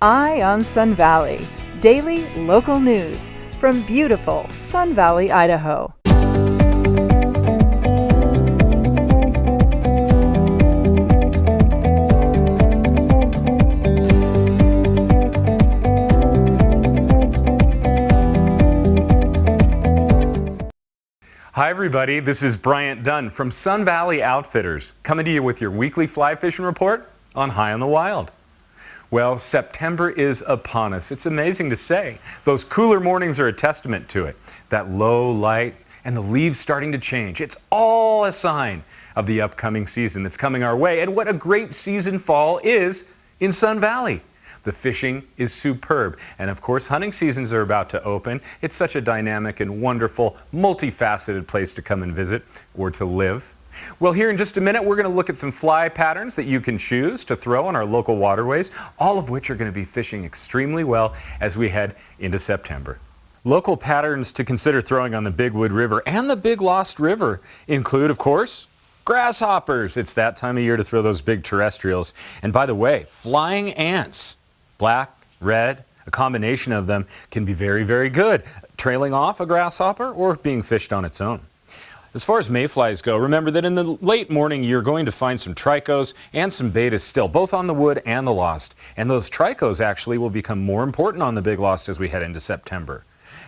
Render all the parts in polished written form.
Eye on Sun Valley, daily local news from beautiful Sun Valley, Idaho. Hi everybody, this is Bryant Dunn from Sun Valley Outfitters, coming to you with your weekly fly fishing report on High on the Wild. Well, September is upon us. It's amazing to say. Those cooler mornings are a testament to it. That low light and the leaves starting to change. It's all a sign of the upcoming season that's coming our way, and what a great season fall is in Sun Valley. The fishing is superb, and of course hunting seasons are about to open. It's such a dynamic and wonderful, multifaceted place to come and visit or to live. Well, here in just a minute, we're going to look at some fly patterns that you can choose to throw on our local waterways, all of which are going to be fishing extremely well as we head into September. Local patterns to consider throwing on the Big Wood River and the Big Lost River include, of course, grasshoppers. It's that time of year to throw those big terrestrials. And by the way, flying ants, black, red, a combination of them can be very, very good, trailing off a grasshopper or being fished on its own. As far as mayflies go, remember that in the late morning you're going to find some trichos and some betas still, both on the wood and the lost. And those trichos actually will become more important on the Big Lost as we head into September.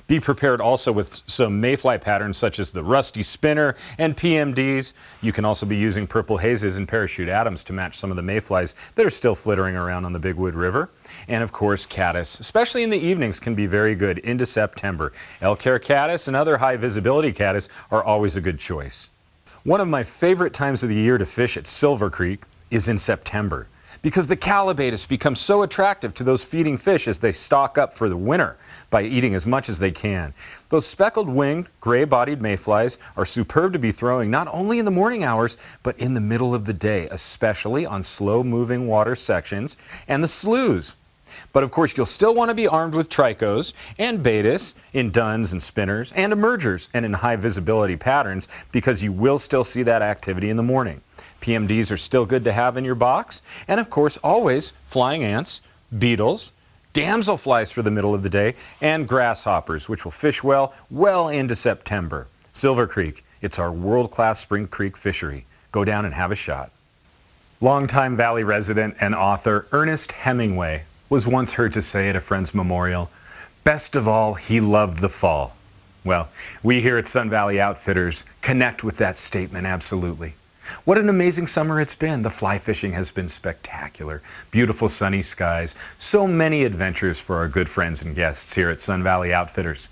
Be prepared also with some mayfly patterns such as the rusty spinner and PMDs. You can also be using purple hazes and parachute Adams to match some of the mayflies that are still flittering around on the Big Wood River. And of course, caddis, especially in the evenings, can be very good into September. Elk hair caddis and other high visibility caddis are always a good choice. One of my favorite times of the year to fish at Silver Creek is in September, because the calibatus becomes so attractive to those feeding fish as they stock up for the winter by eating as much as they can. Those speckled winged, gray-bodied mayflies are superb to be throwing not only in the morning hours, but in the middle of the day, especially on slow-moving water sections and the sloughs. But of course, you'll still want to be armed with trichos and betas in duns and spinners and emergers and in high visibility patterns, because you will still see that activity in the morning. PMDs are still good to have in your box. And of course, always flying ants, beetles, damselflies for the middle of the day, and grasshoppers, which will fish well into September. Silver Creek, it's our world-class spring creek fishery. Go down and have a shot. Longtime Valley resident and author Ernest Hemingway was once heard to say at a friend's memorial, "Best of all, he loved the fall." Well, we here at Sun Valley Outfitters connect with that statement absolutely. What an amazing summer it's been. The fly fishing has been spectacular. Beautiful sunny skies. So many adventures for our good friends and guests here at Sun Valley Outfitters.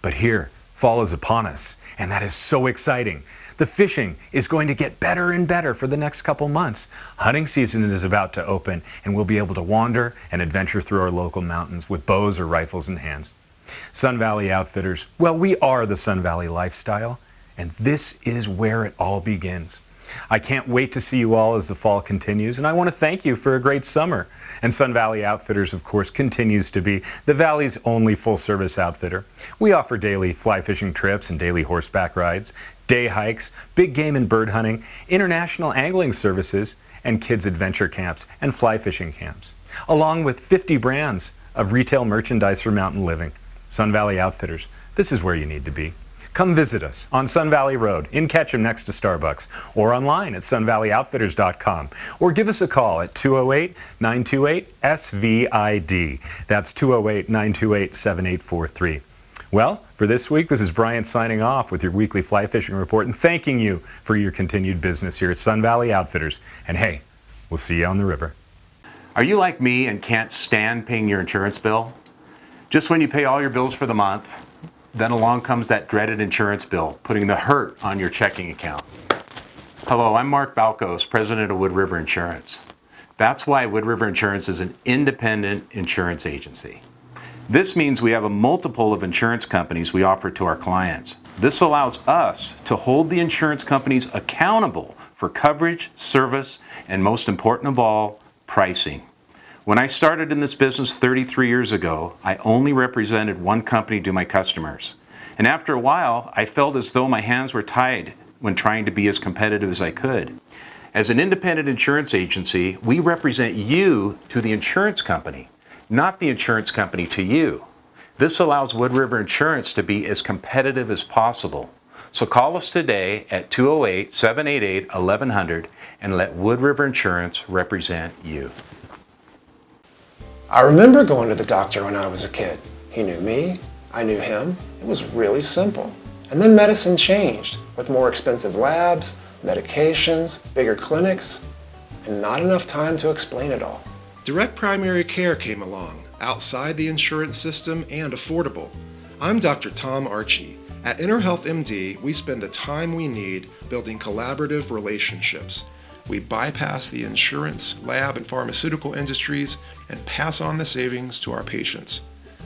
But here, fall is upon us, and that is so exciting. The fishing is going to get better and better for the next couple months. Hunting season is about to open, and we'll be able to wander and adventure through our local mountains with bows or rifles in hands. Sun Valley Outfitters, well, we are the Sun Valley lifestyle, and this is where it all begins. I can't wait to see you all as the fall continues, and I want to thank you for a great summer. And Sun Valley Outfitters, of course, continues to be the Valley's only full-service outfitter. We offer daily fly fishing trips and daily horseback rides, day hikes, big game and bird hunting, international angling services, and kids' adventure camps and fly fishing camps, along with 50 brands of retail merchandise for mountain living. Sun Valley Outfitters, this is where you need to be. Come visit us on Sun Valley Road in Ketchum next to Starbucks, or online at sunvalleyoutfitters.com, or give us a call at 208-928-SVID. That's 208-928-7843. Well, for this week, this is Bryant signing off with your weekly fly fishing report and thanking you for your continued business here at Sun Valley Outfitters. And hey, we'll see you on the river. Are you like me and can't stand paying your insurance bill? Just when you pay all your bills for the month, then along comes that dreaded insurance bill, putting the hurt on your checking account. Hello, I'm Mark Balkos, president of Wood River Insurance. That's why Wood River Insurance is an independent insurance agency. This means we have a multiple of insurance companies we offer to our clients. This allows us to hold the insurance companies accountable for coverage, service, and most important of all, pricing. When I started in this business 33 years ago, I only represented one company to my customers. And after a while, I felt as though my hands were tied when trying to be as competitive as I could. As an independent insurance agency, we represent you to the insurance company. not the insurance company to you. This allows Wood River Insurance to be as competitive as possible. So call us today at 208-788-1100 and let Wood River Insurance represent you. I remember going to the doctor when I was a kid. He knew me, I knew him. It was really simple. And then medicine changed with more expensive labs, medications, bigger clinics, and not enough time to explain it all. Direct primary care came along, outside the insurance system and affordable. I'm Dr. Tom Archie. At InterHealth MD, we spend the time we need building collaborative relationships. We bypass the insurance, lab, and pharmaceutical industries and pass on the savings to our patients.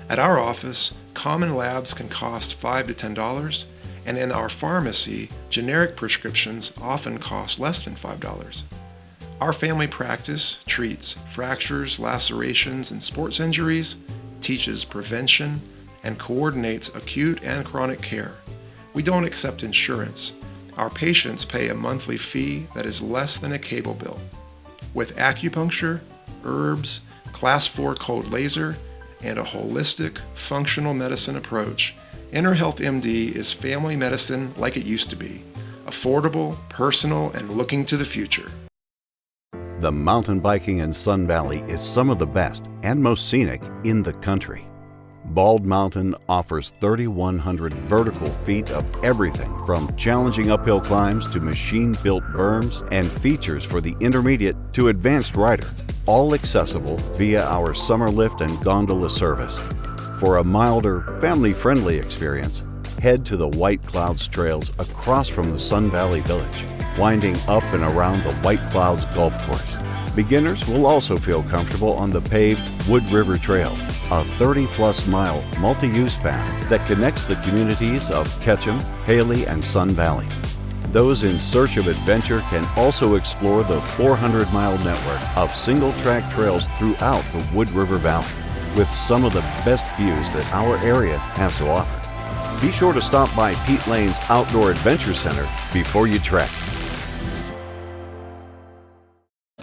At our office, common labs can cost $5 to $10, and in our pharmacy, generic prescriptions often cost less than $5. Our family practice treats fractures, lacerations, and sports injuries, teaches prevention, and coordinates acute and chronic care. We don't accept insurance. Our patients pay a monthly fee that is less than a cable bill. With acupuncture, herbs, Class 4 cold laser, and a holistic, functional medicine approach, InterHealth MD is family medicine like it used to be. Affordable, personal, and looking to the future. The mountain biking in Sun Valley is some of the best and most scenic in the country. Bald Mountain offers 3,100 vertical feet of everything from challenging uphill climbs to machine-built berms and features for the intermediate to advanced rider, all accessible via our summer lift and gondola service. For a milder, family-friendly experience, head to the White Clouds trails across from the Sun Valley Village, winding up and around the White Clouds Golf Course. Beginners will also feel comfortable on the paved Wood River Trail, a 30-plus mile multi-use path that connects the communities of Ketchum, Haley, and Sun Valley. Those in search of adventure can also explore the 400-mile network of single-track trails throughout the Wood River Valley, with some of the best views that our area has to offer. Be sure to stop by Pete Lane's Outdoor Adventure Center before you trek.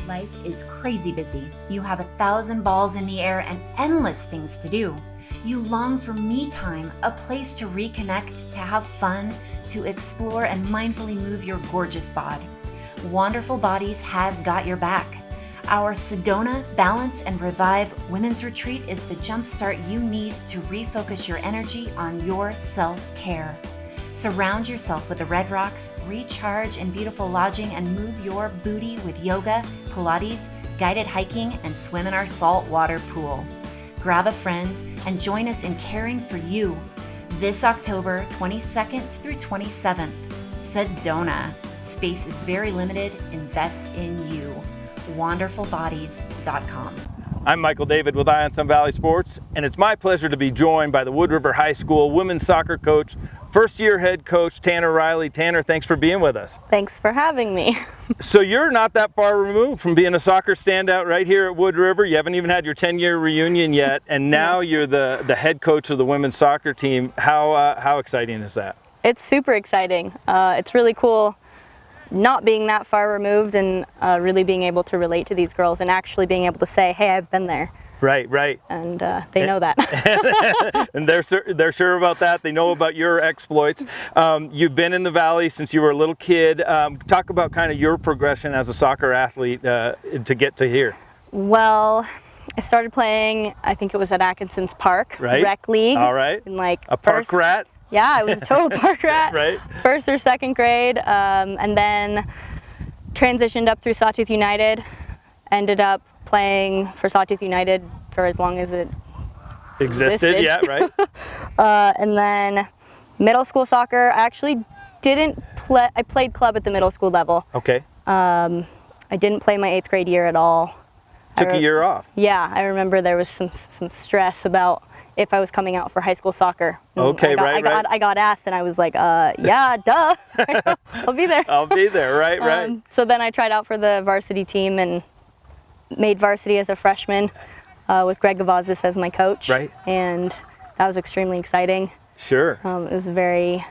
Life is crazy busy. You have 1,000 balls in the air and endless things to do. You long for me time, a place to reconnect, to have fun, to explore and mindfully move your gorgeous bod. Wonderful Bodies has got your back. Our Sedona Balance and Revive Women's Retreat is the jumpstart you need to refocus your energy on your self-care. Surround yourself with the Red Rocks, recharge in beautiful lodging, and move your booty with yoga, Pilates, guided hiking, and swim in our saltwater pool. Grab a friend and join us in caring for you this October 22nd through 27th. Sedona. Space is very limited. Invest in you. WonderfulBodies.com. I'm Michael David with Eye on Sun Valley Sports, and it's my pleasure to be joined by the Wood River High School women's soccer coach, first-year head coach Tanner Riley. Tanner, thanks for being with us. Thanks for having me. So you're not that far removed from being a soccer standout right here at Wood River. You haven't even had your 10-year reunion yet, and now you're the head coach of the women's soccer team. How exciting is that? It's super exciting. It's really cool not being that far removed and really being able to relate to these girls and actually being able to say, hey, I've been there. Right. And they know that. And they're sure about that. They know about your exploits. You've been in the Valley since you were a little kid. Talk about kind of your progression as a soccer athlete to get to here. Well, I started playing, I think it was at Atkinson's Park, right. Rec League. All right. In like a park rat? Yeah, I was a total park rat. Right. First or second grade, and then transitioned up through Sawtooth United. Ended up playing for Sawtooth United for as long as it existed. Yeah, right. And then middle school soccer, I actually didn't play. I played club at the middle school level. Okay. I didn't play my 8th grade year at all. Took a year off. Yeah, I remember there was some stress about if I was coming out for high school soccer. Okay, I got asked and I was like, yeah, duh, I'll be there. I'll be there, right. So then I tried out for the varsity team and made varsity as a freshman with Greg Gavazis as my coach. Right. And that was extremely exciting. Sure. It was very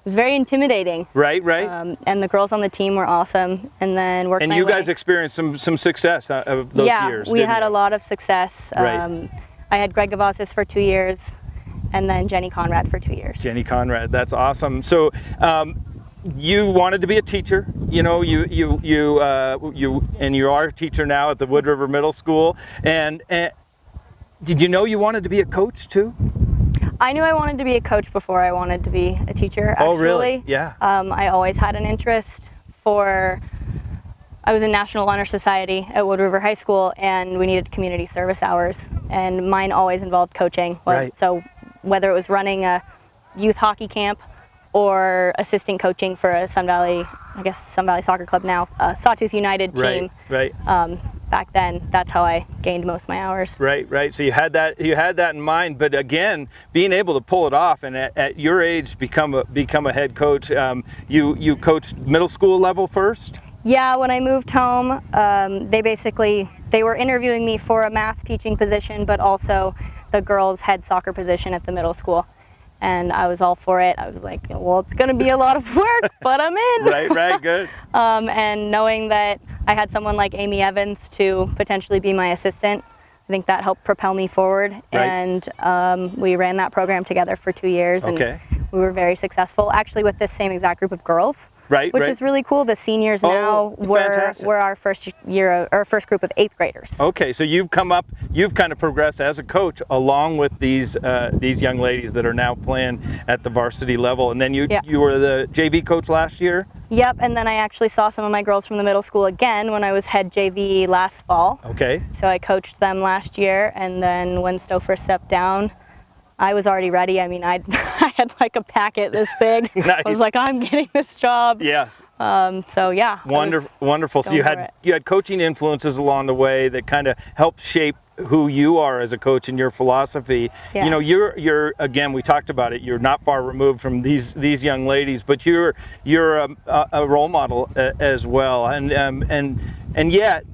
was very intimidating. Right. And the girls on the team were awesome. And then worked And my you way. guys experienced some success of those years. Yeah, we didn't had you? a lot of success. Right. I had Greg Gavazis for 2 years, and then Jenny Conrad for 2 years. Jenny Conrad, that's awesome. So you wanted to be a teacher, you know, you are a teacher now at the Wood River Middle School. And did you know you wanted to be a coach too? I knew I wanted to be a coach before I wanted to be a teacher, actually. Oh, really? Yeah. I always had an interest I was in National Honor Society at Wood River High School, and we needed community service hours, and mine always involved coaching. Right. So whether it was running a youth hockey camp or assistant coaching for a Sun Valley Soccer Club now, Sawtooth United team. Right. Back then, that's how I gained most of my hours. Right. So you had that in mind, but again, being able to pull it off, and at your age, become a head coach. You coached middle school level first. Yeah, when I moved home, they were interviewing me for a math teaching position, but also the girls' head soccer position at the middle school. And I was all for it. I was like, well, it's going to be a lot of work, but I'm in. Right, good. And knowing that I had someone like Amy Evans to potentially be my assistant, I think that helped propel me forward. Right. And we ran that program together for 2 years. Okay. And we were very successful, actually, with this same exact group of girls. Right. Which is really cool. The seniors now were our first group of 8th graders. Okay, so you've kind of progressed as a coach along with these young ladies that are now playing at the varsity level. And then you were the JV coach last year? Yep, and then I actually saw some of my girls from the middle school again when I was head JV last fall. Okay. So I coached them last year, and then when Stouffer stepped down, I was already ready. I mean, I had like a packet this big. Nice. I was like, I'm getting this job. Yes. So yeah. Wonderful. So you had coaching influences along the way that kind of helped shape who you are as a coach and your philosophy. Yeah. You know, you're again, we talked about it. You're not far removed from these young ladies, but you're a role model as well. And yet,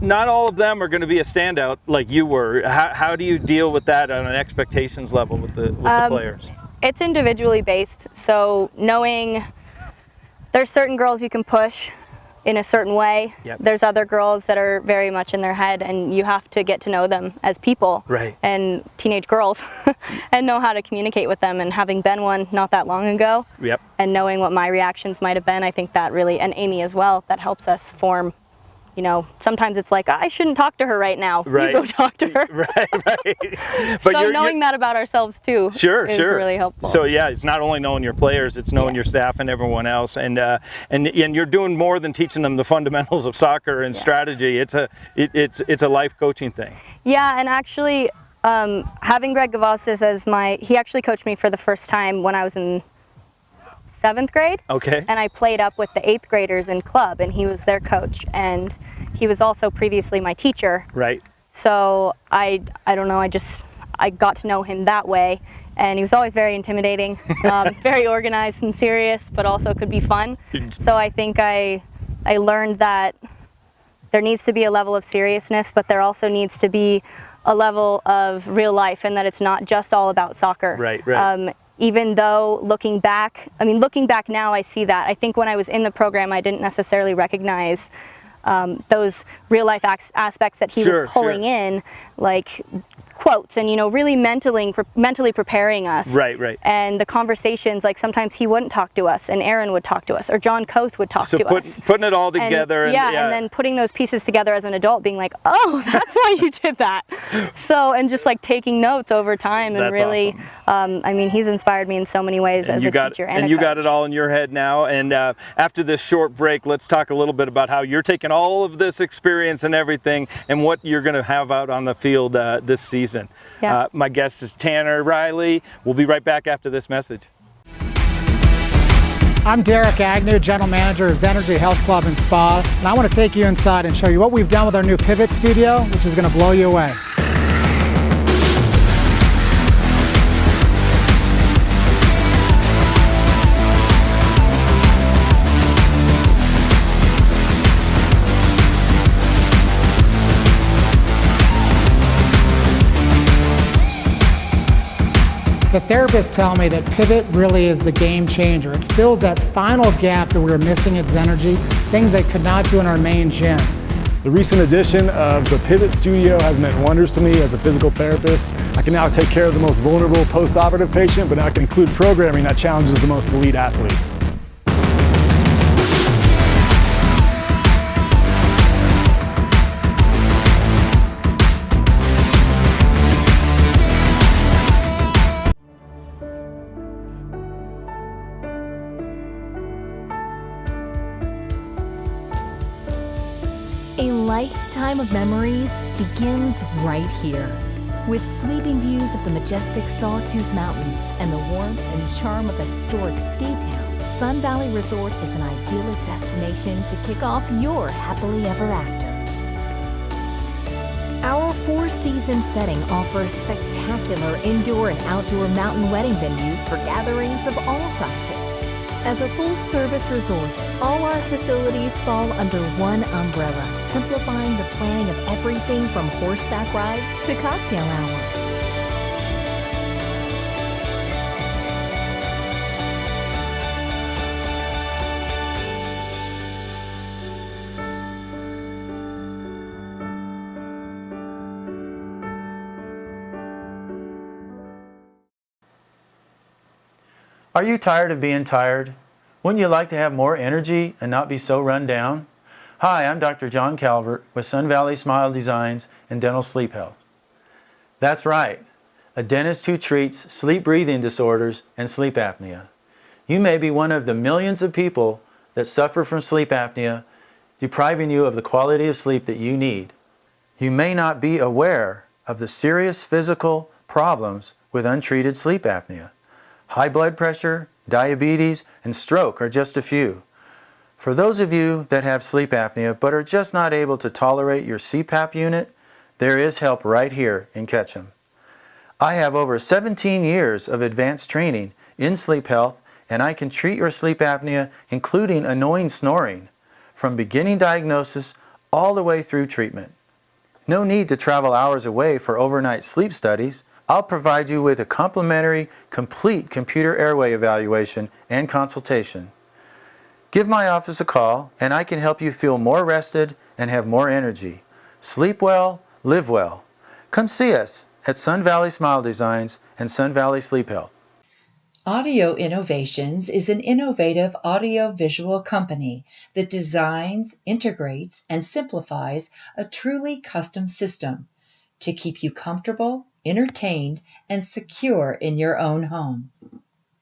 not all of them are going to be a standout like you were. How do you deal with that on an expectations level with the players? It's individually based. So knowing there's certain girls you can push in a certain way. Yep. There's other girls that are very much in their head, and you have to get to know them as people. Right. And teenage girls and know how to communicate with them. And having been one not that long ago, Yep. and knowing what my reactions might have been, I think that really, and Amy as well, that helps us form. You know, sometimes it's like, I shouldn't talk to her right now. Right. You go talk to her. Right. But so knowing that about ourselves too is really helpful. So yeah, it's not only knowing your players, it's knowing your staff and everyone else, and you're doing more than teaching them the fundamentals of soccer and strategy. It's a life coaching thing. Yeah, and actually having Greg Gavazis as he actually coached me for the first time when I was in 7th grade. Okay. And I played up with the 8th graders in club, and he was their coach, and he was also previously my teacher. Right. So I don't know, I got to know him that way, and he was always very intimidating, very organized and serious, but also could be fun. So I think I learned that there needs to be a level of seriousness, but there also needs to be a level of real life, and that it's not just all about soccer. Right. Even though looking back now, I see that. I think when I was in the program, I didn't necessarily recognize those real life aspects that he was pulling in, like quotes and, really mentally preparing us. Right. And the conversations, like sometimes he wouldn't talk to us and Aaron would talk to us, or John Koth would talk to us. Putting it all together. And then putting those pieces together as an adult, being like, oh, that's why you did that. So, and just like taking notes over time, and that's really, awesome. He's inspired me in so many ways as a teacher and a coach. You got it all in your head now. And after this short break, let's talk a little bit about how you're taking all of this experience and everything and what you're going to have out on the field this season. Yeah. My guest is Tanner Riley. We'll be right back after this message. I'm Derek Agnew, General Manager of Zenergy Health Club and Spa, and I want to take you inside and show you what we've done with our new Pivot Studio, which is going to blow you away. The therapists tell me that Pivot really is the game changer. It fills that final gap that we were missing at Zenergy, things they could not do in our main gym. The recent addition of the Pivot Studio has meant wonders to me as a physical therapist. I can now take care of the most vulnerable post-operative patient, but I can include programming that challenges the most elite athlete. A lifetime of memories begins right here. With sweeping views of the majestic Sawtooth Mountains and the warmth and charm of a historic ski town, Sun Valley Resort is an idyllic destination to kick off your happily ever after. Our four-season setting offers spectacular indoor and outdoor mountain wedding venues for gatherings of all sizes. As a full-service resort, all our facilities fall under one umbrella, simplifying the planning of everything from horseback rides to cocktail hour. Are you tired of being tired? Wouldn't you like to have more energy and not be so run down? Hi, I'm Dr. John Calvert with Sun Valley Smile Designs and Dental Sleep Health. That's right, a dentist who treats sleep breathing disorders and sleep apnea. You may be one of the millions of people that suffer from sleep apnea, depriving you of the quality of sleep that you need. You may not be aware of the serious physical problems with untreated sleep apnea. High blood pressure, diabetes, and stroke are just a few. For those of you that have sleep apnea but are just not able to tolerate your CPAP unit, there is help right here in Ketchum. I have over 17 years of advanced training in sleep health, and I can treat your sleep apnea, including annoying snoring, from beginning diagnosis all the way through treatment. No need to travel hours away for overnight sleep studies. I'll provide you with a complimentary, complete computer airway evaluation and consultation. Give my office a call and I can help you feel more rested and have more energy. Sleep well, live well. Come see us at Sun Valley Smile Designs and Sun Valley Sleep Health. Audio Innovations is an innovative audio-visual company that designs, integrates, and simplifies a truly custom system to keep you comfortable, entertained, and secure in your own home.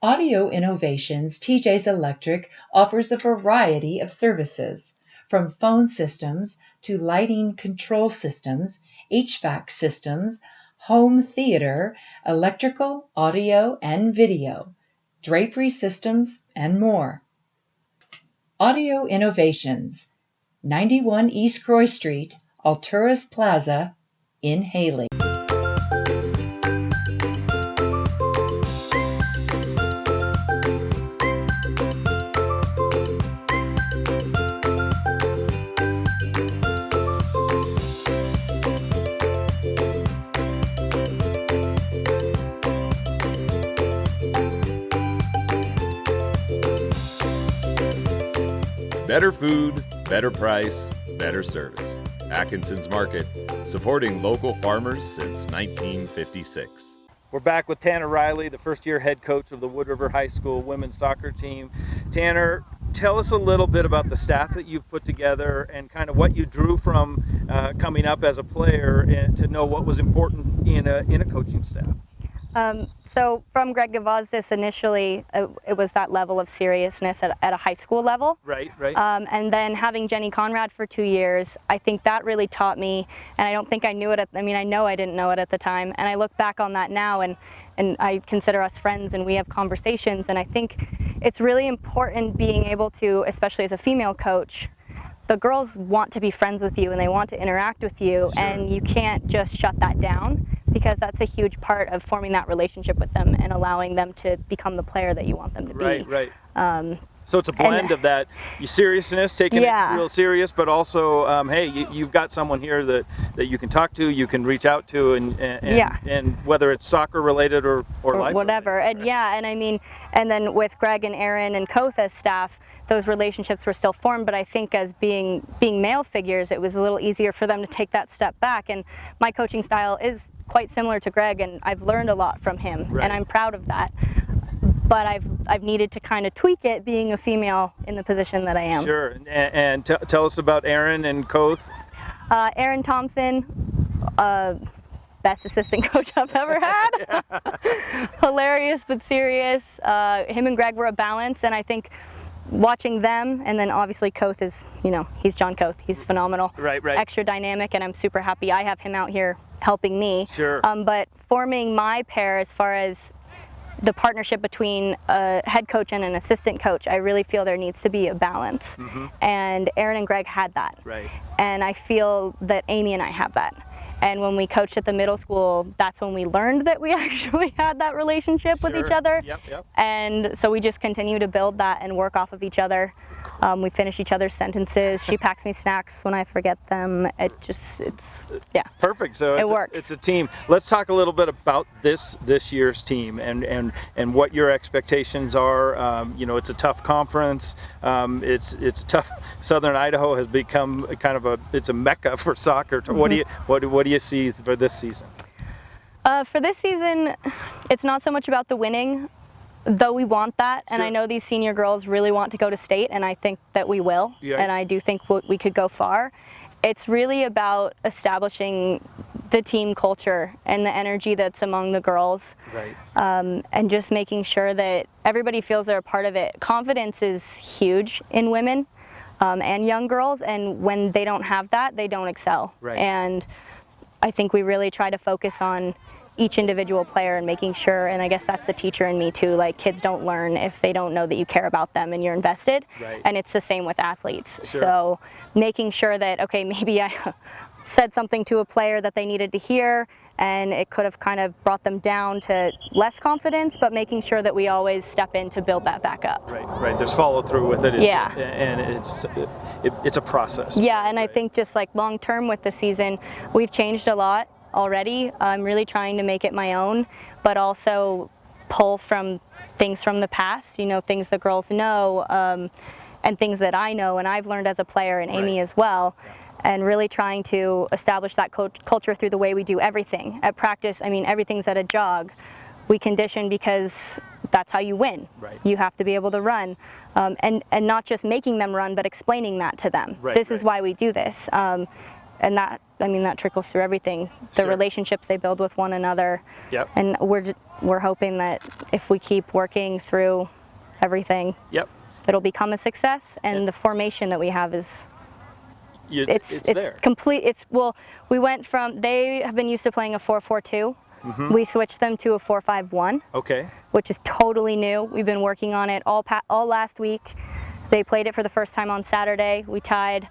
Audio Innovations TJ's Electric offers a variety of services, from phone systems to lighting control systems, HVAC systems, home theater, electrical, audio, and video, drapery systems, and more. Audio Innovations, 91 East Croy Street, Alturas Plaza, in Haley. Better food, better price, better service. Atkinson's Market, supporting local farmers since 1956. We're back with Tanner Riley, the first-year head coach of the Wood River High School women's soccer team. Tanner, tell us a little bit about the staff that you've put together and kind of what you drew from coming up as a player and to know what was important in a coaching staff. So from Greg Gavazdis initially, it was that level of seriousness at a high school level. Right. And then having Jenny Conrad for 2 years, I think that really taught me, and I don't think I knew it, I know I didn't know it at the time, and I look back on that now and I consider us friends and we have conversations, and I think it's really important being able to, especially as a female coach, the girls want to be friends with you and they want to interact with you, sure. And you can't just shut that down, because that's a huge part of forming that relationship with them and allowing them to become the player that you want them to be. Right. So it's a blend of that seriousness, taking it real serious, but also, hey, you've got someone here that you can talk to, you can reach out to, and whether it's soccer related or life whatever. Related, and and I mean, and then with Greg and Aaron and Koth as staff, those relationships were still formed, but I think as being male figures, it was a little easier for them to take that step back. And my coaching style is quite similar to Greg, and I've learned a lot from him, and I'm proud of that. But I've needed to kind of tweak it, being a female in the position that I am. Sure, and tell us about Aaron and Koth. Aaron Thompson, best assistant coach I've ever had. Hilarious but serious. Him and Greg were a balance, and I think watching them, and then obviously Koth is, he's John Koth. He's phenomenal. Right. Extra dynamic, and I'm super happy I have him out here helping me. Sure. But forming my pair as far as the partnership between a head coach and an assistant coach, I really feel there needs to be a balance. And Aaron and Greg had that. Right. And I feel that Amy and I have that. And when we coached at the middle school, that's when we learned that we actually had that relationship with each other. Yep. And so we just continue to build that and work off of each other. We finish each other's sentences. She packs me snacks when I forget them. It's perfect. So it works. It's a team. Let's talk a little bit about this year's team and what your expectations are. It's a tough conference. It's tough. Southern Idaho has become kind of a mecca for soccer. What do you see for this season? For this season, it's not so much about the winning, though we want that, and I know these senior girls really want to go to state, and I think that we will, and I do think we could go far. It's really about establishing the team culture and the energy that's among the girls, and just making sure that everybody feels they're a part of it. Confidence is huge in women and young girls, and when they don't have that, they don't excel. And I think we really try to focus on each individual player and making sure, and I guess that's the teacher in me too, like kids don't learn if they don't know that you care about them and you're invested. And it's the same with athletes. So making sure that, okay, maybe I said something to a player that they needed to hear and it could have kind of brought them down to less confidence, but making sure that we always step in to build that back up. Right. There's follow through with it. And it's a process. Yeah, and I think just like long term with the season, we've changed a lot already. I'm really trying to make it my own, but also pull from things from the past, things the girls know, and things that I know and I've learned as a player, and Amy as well, and really trying to establish that culture through the way we do everything. At practice, everything's at a jog. We condition because that's how you win. You have to be able to run, and not just making them run, but explaining that to them. This is why we do this. And that trickles through everything. The relationships they build with one another. And we're hoping that if we keep working through everything, it'll become a success. And the formation that we have is it's there. Complete. We went from, they have been used to playing a 4-4-2. We switched them to a 4-5-1. Okay. Which is totally new. We've been working on it all last week. They played it for the first time on Saturday. We tied.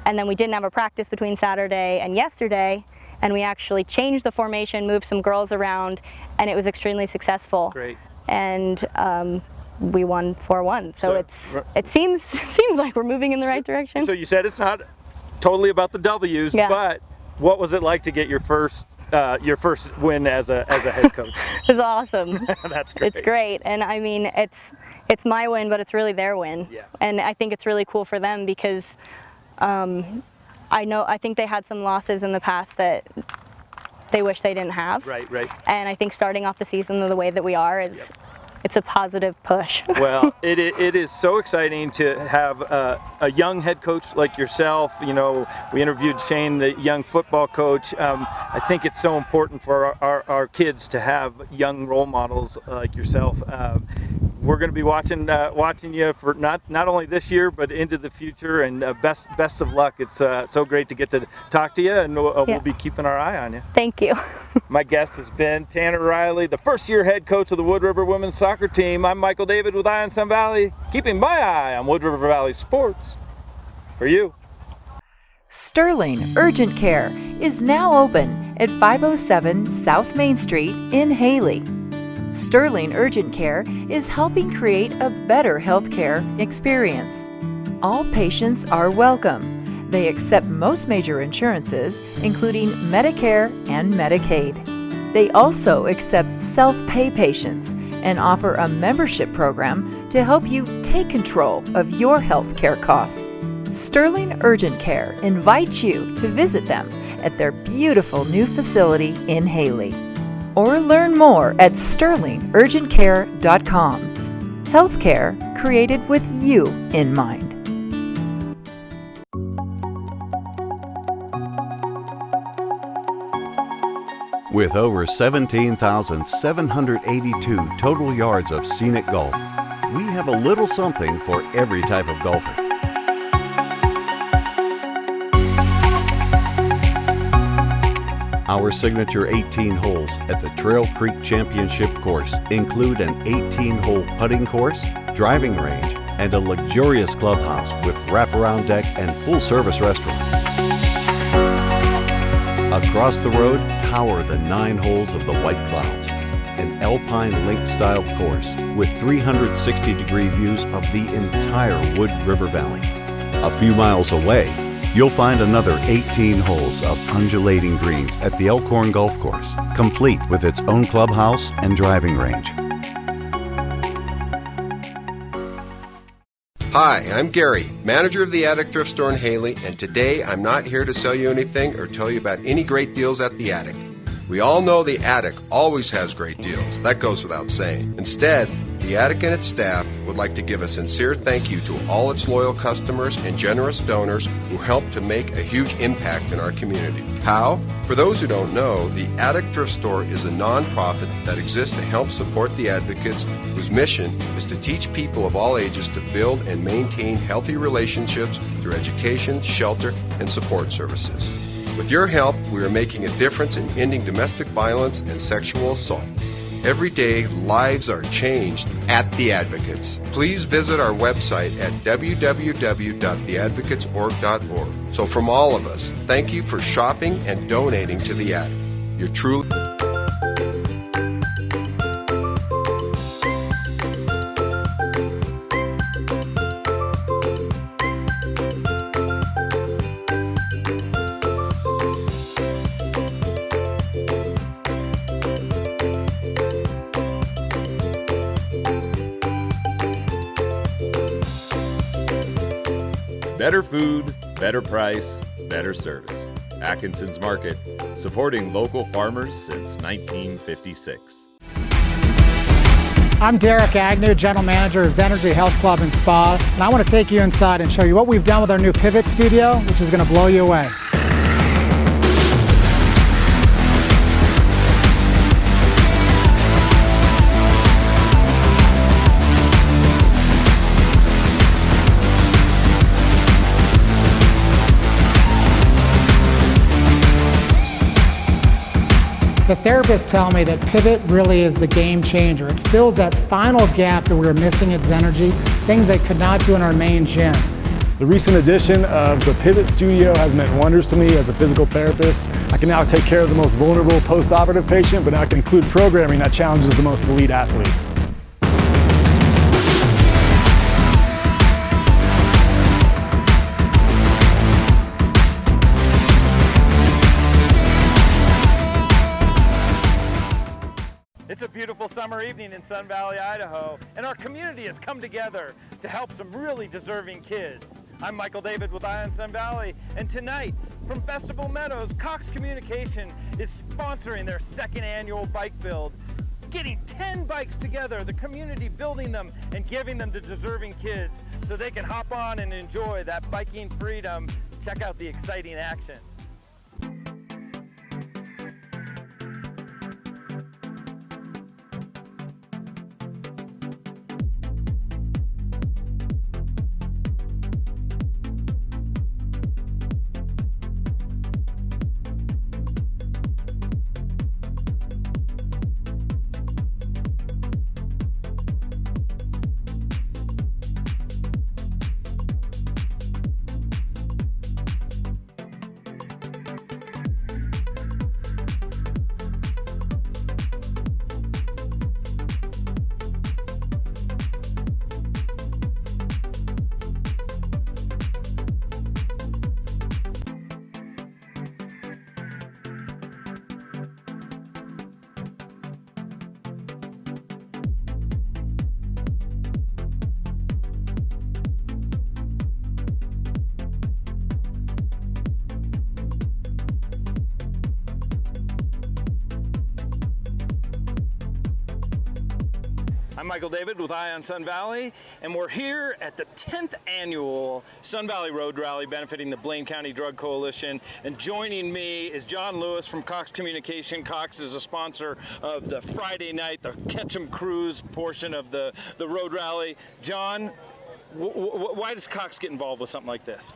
And then we didn't have a practice between Saturday and yesterday, and we actually changed the formation, moved some girls around, and it was extremely successful. Great. And we won 4-1. So it seems like we're moving in the right direction. So you said it's not totally about the W's, but what was it like to get your first win as a head coach? It was awesome. That's great. It's great, and it's my win, but it's really their win. And I think it's really cool for them because I think they had some losses in the past that they wish they didn't have. Right. And I think starting off the season the way that we are is it's a positive push. Well, it is so exciting to have a young head coach like yourself. We interviewed Shane, the young football coach. I think it's so important for our kids to have young role models like yourself. We're going to be watching you for not only this year but into the future, and best of luck. It's so great to get to talk to you, and we'll be keeping our eye on you. Thank you. My guest has been Tanner Riley, the first-year head coach of the Wood River women's soccer team. I'm Michael David with Eye on Sun Valley, keeping my eye on Wood River Valley sports for you. Sterling Urgent Care is now open at 507 South Main Street in Haley. Sterling Urgent Care is helping create a better healthcare experience. All patients are welcome. They accept most major insurances, including Medicare and Medicaid. They also accept self-pay patients and offer a membership program to help you take control of your healthcare costs. Sterling Urgent Care invites you to visit them at their beautiful new facility in Haley. Or learn more at sterlingurgentcare.com. Healthcare created with you in mind. With over 17,782 total yards of scenic golf, we have a little something for every type of golfer. Our signature 18 holes at the Trail Creek Championship course include an 18-hole putting course, driving range, and a luxurious clubhouse with wraparound deck and full-service restaurant. Across the road tower the 9 holes of the White Clouds, an alpine link-style course with 360-degree views of the entire Wood River Valley. A few miles away, you'll find another 18 holes of undulating greens at the Elkhorn Golf Course, complete with its own clubhouse and driving range. Hi, I'm Gary, manager of the Attic Thrift Store in Haley, and today I'm not here to sell you anything or tell you about any great deals at the Attic. We all know the Attic always has great deals. That goes without saying. Instead, the Attic and its staff would like to give a sincere thank you to all its loyal customers and generous donors who help to make a huge impact in our community. How? For those who don't know, the Attic Thrift Store is a nonprofit that exists to help support the advocates whose mission is to teach people of all ages to build and maintain healthy relationships through education, shelter, and support services. With your help, we are making a difference in ending domestic violence and sexual assault. Every day, lives are changed at The Advocates. Please visit our website at www.theadvocatesorg.org. So from all of us, thank you for shopping and donating to The Attic. You're truly... Better food, better price, better service. Atkinson's Market, supporting local farmers since 1956. I'm Derek Agnew, General Manager of Zenergy Health Club and Spa, and I want to take you inside and show you what we've done with our new Pivot Studio, which is going to blow you away. The therapists tell me that Pivot really is the game changer. It fills that final gap that we were missing at Zenergy, things they could not do in our main gym. The recent addition of the Pivot Studio has meant wonders to me as a physical therapist. I can now take care of the most vulnerable post-operative patient, but now I can include programming that challenges the most elite athlete. It's a beautiful summer evening in Sun Valley, Idaho, and our community has come together to help some really deserving kids. I'm Michael David with Ion Sun Valley, and tonight from Festival Meadows, Cox Communication is sponsoring their second annual bike build, getting 10 bikes together, the community building them and giving them to deserving kids so they can hop on and enjoy that biking freedom. Check out the exciting action. I'm Michael David with Eye on Sun Valley, and we're here at the 10th annual Sun Valley Road Rally benefiting the Blaine County Drug Coalition. And joining me is John Lewis from Cox Communication. Cox is a sponsor of the Friday night, the Ketchum Cruise portion of the Road Rally. John, why does Cox get involved with something like this?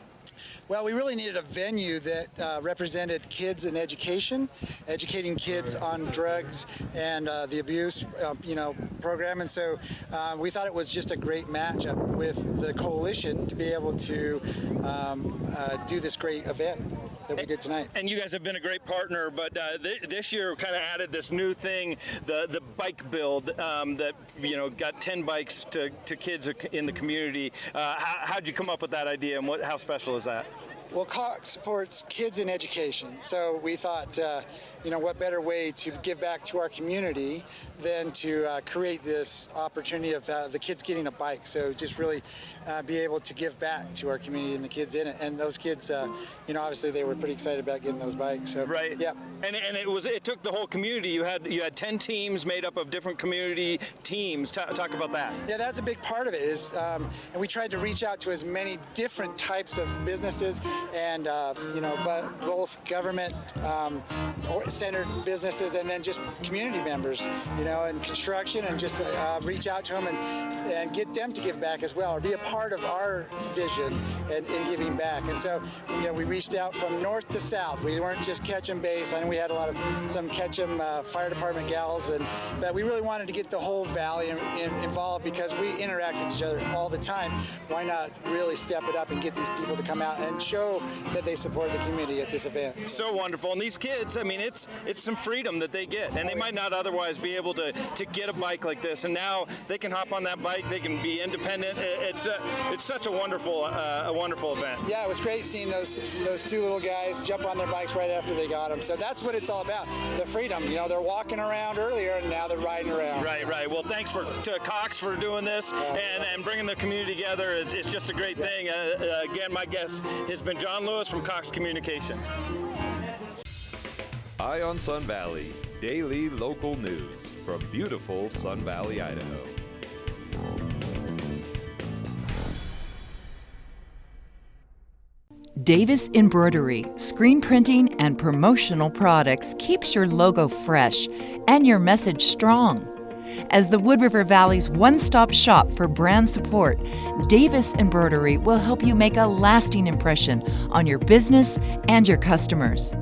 Well, we really needed a venue that represented kids and education, educating kids on drugs and the abuse, program. And so we thought it was just a great matchup with the coalition to be able to do this great event that we did tonight. And you guys have been a great partner, but this year kind of added this new thing, the bike build that got 10 bikes to kids in the community. How'd you come up with that idea, and how special is that? Well, Cox supports kids in education, so we thought, what better way to give back to our community than to create this opportunity of the kids getting a bike. So just really be able to give back to our community and the kids in it. And those kids, obviously they were pretty excited about getting those bikes. So, right. Yeah. And it took the whole community. You had 10 teams made up of different community teams. Talk about that. Yeah, that's a big part of it. And we tried to reach out to as many different types of businesses and but both government centered businesses and then just community members, and construction, and just reach out to them and get them to give back as well, or be a part of our vision and giving back. And so, we reached out from north to south. We weren't just Ketchum based. I know we had some Ketchum fire department gals, but we really wanted to get the whole valley involved because we interact with each other all the time. Why not really step it up and get these people to come out and show that they support the community at this event? So wonderful. And these kids, it's some freedom that they get, and they might not otherwise be able to get a bike like this, and now they can hop on that bike, they can be independent. It's such a wonderful event. Yeah, it was great seeing those two little guys jump on their bikes right after they got them. So that's what it's all about, the freedom. They're walking around earlier and now they're riding around. Right. Well, thanks to Cox for doing this and bringing the community together. It's just a great thing. Again, my guest has been John Lewis from Cox Communications. Eye on Sun Valley, daily local news from beautiful Sun Valley, Idaho. Davis Embroidery, screen printing and promotional products keeps your logo fresh and your message strong. As the Wood River Valley's one-stop shop for brand support, Davis Embroidery will help you make a lasting impression on your business and your customers.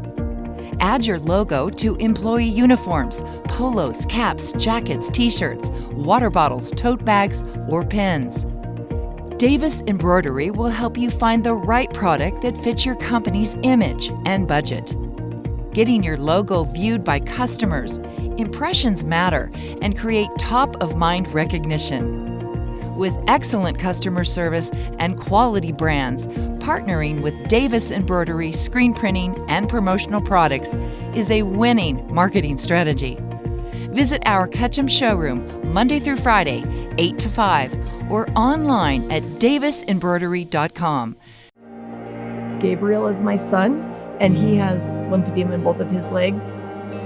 Add your logo to employee uniforms, polos, caps, jackets, t-shirts, water bottles, tote bags, or pens. Davis Embroidery will help you find the right product that fits your company's image and budget. Getting your logo viewed by customers, impressions matter and create top-of-mind recognition. With excellent customer service and quality brands, partnering with Davis Embroidery screen printing and promotional products is a winning marketing strategy. Visit our Ketchum showroom Monday through Friday, 8 to 5, or online at davisembroidery.com. Gabriel is my son, and he has lymphedema in both of his legs.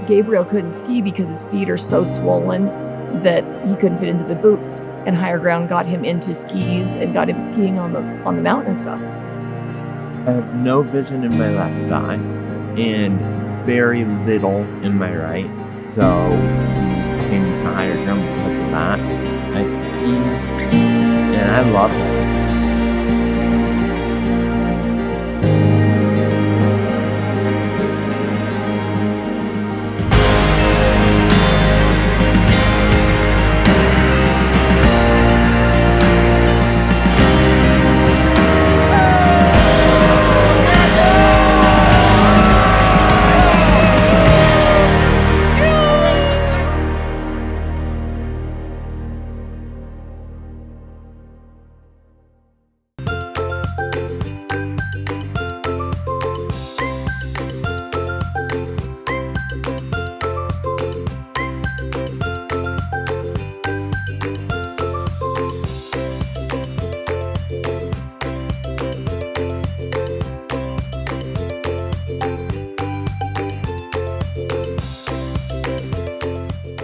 Gabriel couldn't ski because his feet are so swollen that he couldn't fit into the boots, and Higher Ground got him into skis and got him skiing on the mountain and stuff. I have no vision in my left eye and very little in my right, so he came to Higher Ground because of that. I ski and I love it.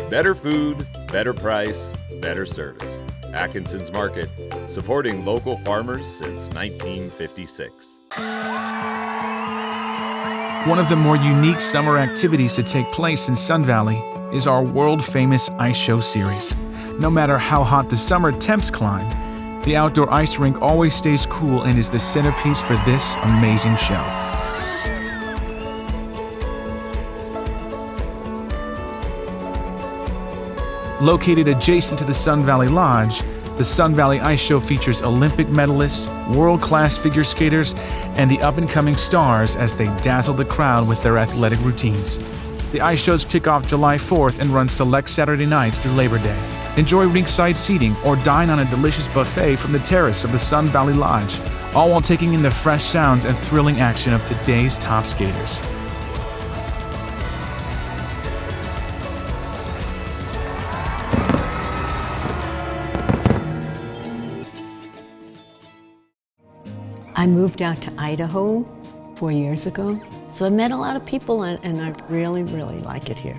Better food, better price, better service. Atkinson's Market, supporting local farmers since 1956. One of the more unique summer activities to take place in Sun Valley is our world-famous ice show series. No matter how hot the summer temps climb, the outdoor ice rink always stays cool and is the centerpiece for this amazing show. Located adjacent to the Sun Valley Lodge, the Sun Valley Ice Show features Olympic medalists, world-class figure skaters, and the up-and-coming stars as they dazzle the crowd with their athletic routines. The ice shows kick off July 4th and run select Saturday nights through Labor Day. Enjoy rinkside seating or dine on a delicious buffet from the terrace of the Sun Valley Lodge, all while taking in the fresh sounds and thrilling action of today's top skaters. I moved out to Idaho 4 years ago, so I met a lot of people and I really, really like it here.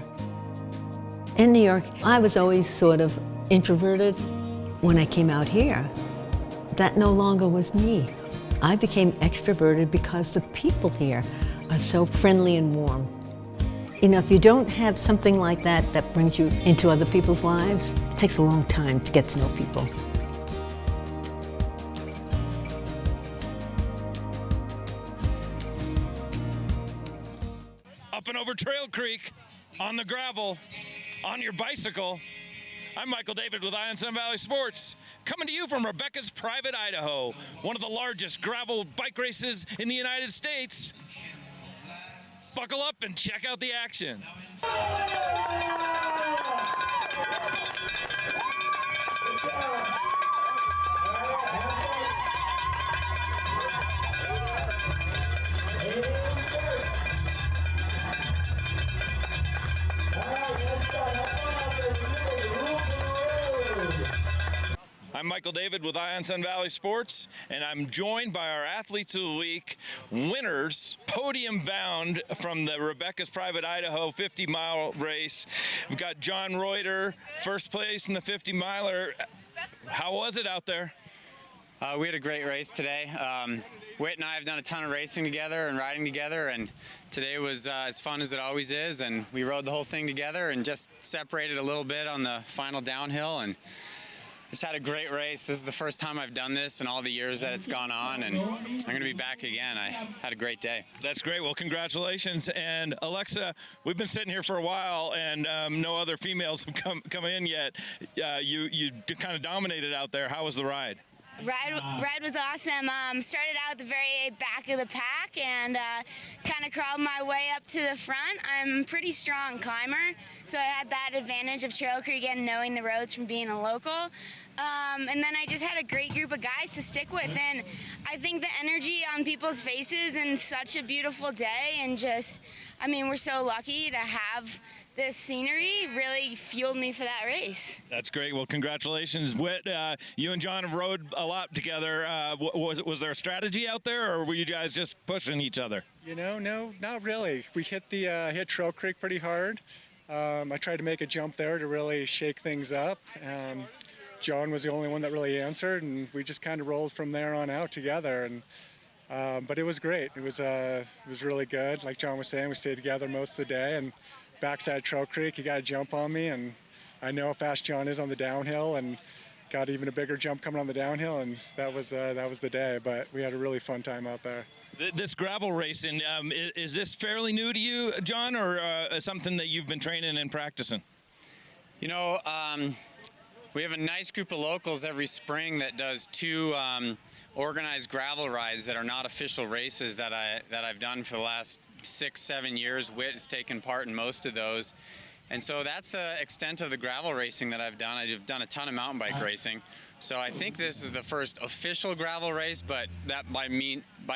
In New York, I was always sort of introverted. When I came out here, that no longer was me. I became extroverted because the people here are so friendly and warm. You know, if you don't have something like that that brings you into other people's lives, it takes a long time to get to know people. Up and over Trail Creek, on the gravel, on your bicycle. I'm Michael David with Eye on Sun Valley Sports, coming to you from Rebbaca's Private Idaho, one of the largest gravel bike races in the United States. Buckle up and check out the action. I'm Michael David with Eye on Sun Valley Sports, and I'm joined by our Athletes of the Week winners, podium bound from the Rebbaca's Private Idaho 50-mile race. We've got John Reuter, first place in the 50-miler. How was it out there? We had a great race today. Whit and I have done a ton of racing together and riding together, and today was as fun as it always is, and we rode the whole thing together and just separated a little bit on the final downhill, and just had a great race. This is the first time I've done this in all the years that it's gone on, and I'm going to be back again. I had a great day. That's great. Well, congratulations. And Alexa, we've been sitting here for a while, and no other females have come in yet. You kind of dominated out there. How was the ride? Ride was awesome. Started out at the very back of the pack and kind of crawled my way up to the front. I'm a pretty strong climber, so I had that advantage of Trail Creek and knowing the roads from being a local. And then I just had a great group of guys to stick with, and I think the energy on people's faces and such a beautiful day, and just, I mean, we're so lucky to have this scenery, really fueled me for that race. That's great. Well, congratulations, Whit. You and John have rode a lot together. Was there a strategy out there, or were you guys just pushing each other? You know, no, not really. We hit Trail Creek pretty hard. I tried to make a jump there to really shake things up. John was the only one that really answered, and we just kind of rolled from there on out together. And but it was great. It was really good. Like John was saying, we stayed together most of the day. And backside Trail Creek, he got a jump on me, and I know how fast John is on the downhill, and got even a bigger jump coming on the downhill, and that was the day. But we had a really fun time out there. This gravel racing, is this fairly new to you, John, or something that you've been training and practicing? You know, we have a nice group of locals every spring that does two organized gravel rides that are not official races that I've done for the last 6-7 years. Whit has taken part in most of those, and so that's the extent of the gravel racing that I've done. I've done a ton of mountain bike racing, so I think this is the first official gravel race, but that by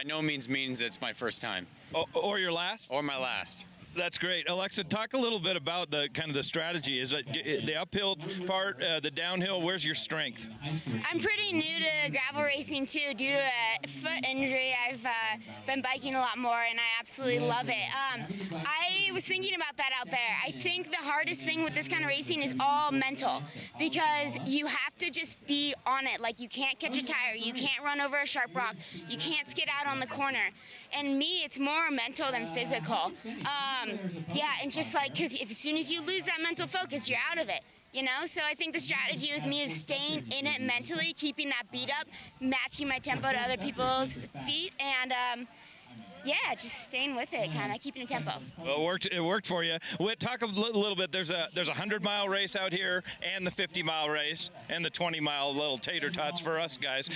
no means means it's my first time. Or your last? Or my last. That's great. Alexa, talk a little bit about the kind of the strategy. Is it the uphill part, the downhill? Where's your strength? I'm pretty new to gravel racing too. Due to a foot injury, I've been biking a lot more, and I absolutely love it. I was thinking about that out there. I think the hardest thing with this kind of racing is all mental, because you have to just be on it. Like, you can't catch a tire, you can't run over a sharp rock, you can't skid out on the corner. And me, it's more mental than physical. Yeah, and just like, because as soon as you lose that mental focus, you're out of it. You know, so I think the strategy with me is staying in it mentally, keeping that beat up, matching my tempo to other people's feet, and yeah, just staying with it, kind of keeping a tempo. Well, it worked for you. Whit, talk a little bit. There's a 100-mile race out here, and the 50-mile race, and the 20-mile little tater tots for us guys.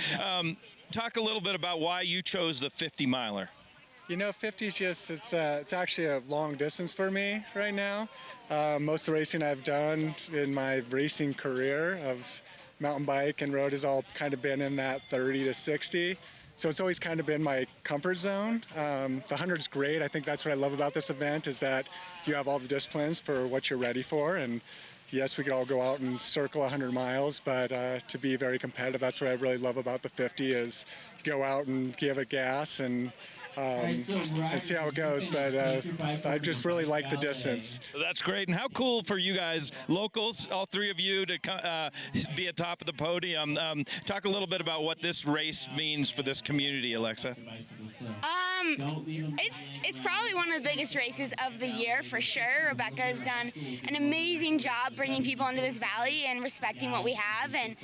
Talk a little bit about why you chose the 50-miler. You know, 50 is just, it's actually a long distance for me right now. Most of the racing I've done in my racing career of mountain bike and road has all kind of been in that 30 to 60. So it's always kind of been my comfort zone. The 100's great. I think that's what I love about this event, is that you have all the disciplines for what you're ready for. And yes, we could all go out and circle 100 miles, but to be very competitive, that's what I really love about the 50, is go out and give it gas and see how it goes, but I just really like the distance. That's great. And how cool for you guys, locals, all three of you, to be atop of the podium. Talk a little bit about what this race means for this community, Alexa. It's probably one of the biggest races of the year for sure. Rebecca has done an amazing job bringing people into this valley and respecting what we have, and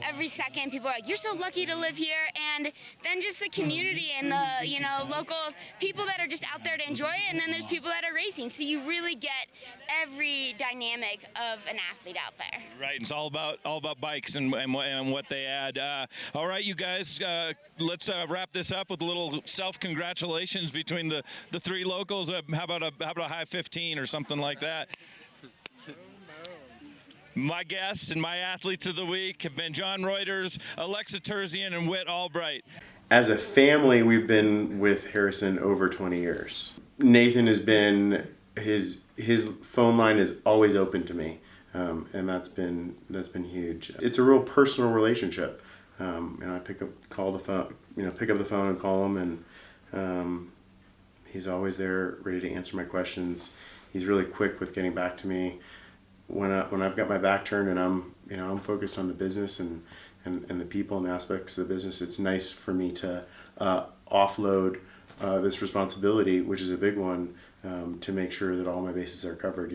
every second people are like, you're so lucky to live here. And then just the community and the, you know, local people that are just out there to enjoy it, and then there's people that are racing, so you really get every dynamic of an athlete out there. Right, it's all about bikes and what they add. All right, you guys, let's wrap this up with a little self-congratulations between the three locals. How about a high 15 or something like that? My guests and my athletes of the week have been John Reuters, Alexa Terzian, and Whit Albright. As a family, we've been with Harrison over 20 years. Nathan has been, his phone line is always open to me, and that's been huge. It's a real personal relationship. And I pick up the phone and call him, and he's always there, ready to answer my questions. He's really quick with getting back to me when I've got my back turned and I'm focused on the business and the people and the aspects of the business. It's nice for me to offload this responsibility, which is a big one, to make sure that all my bases are covered.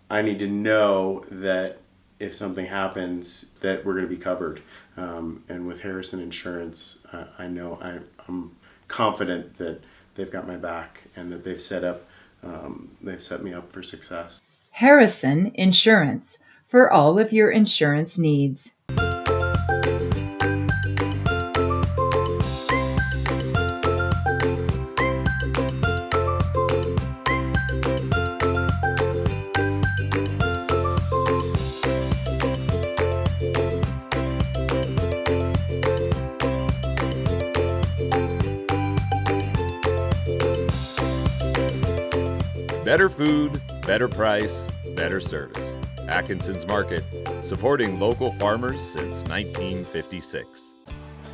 I need to know that if something happens, that we're going to be covered. And with Harrison Insurance, I'm confident that they've got my back and that they've set me up for success. Harrison Insurance, for all of your insurance needs. Better food, better price, better service. Atkinson's Market, supporting local farmers since 1956.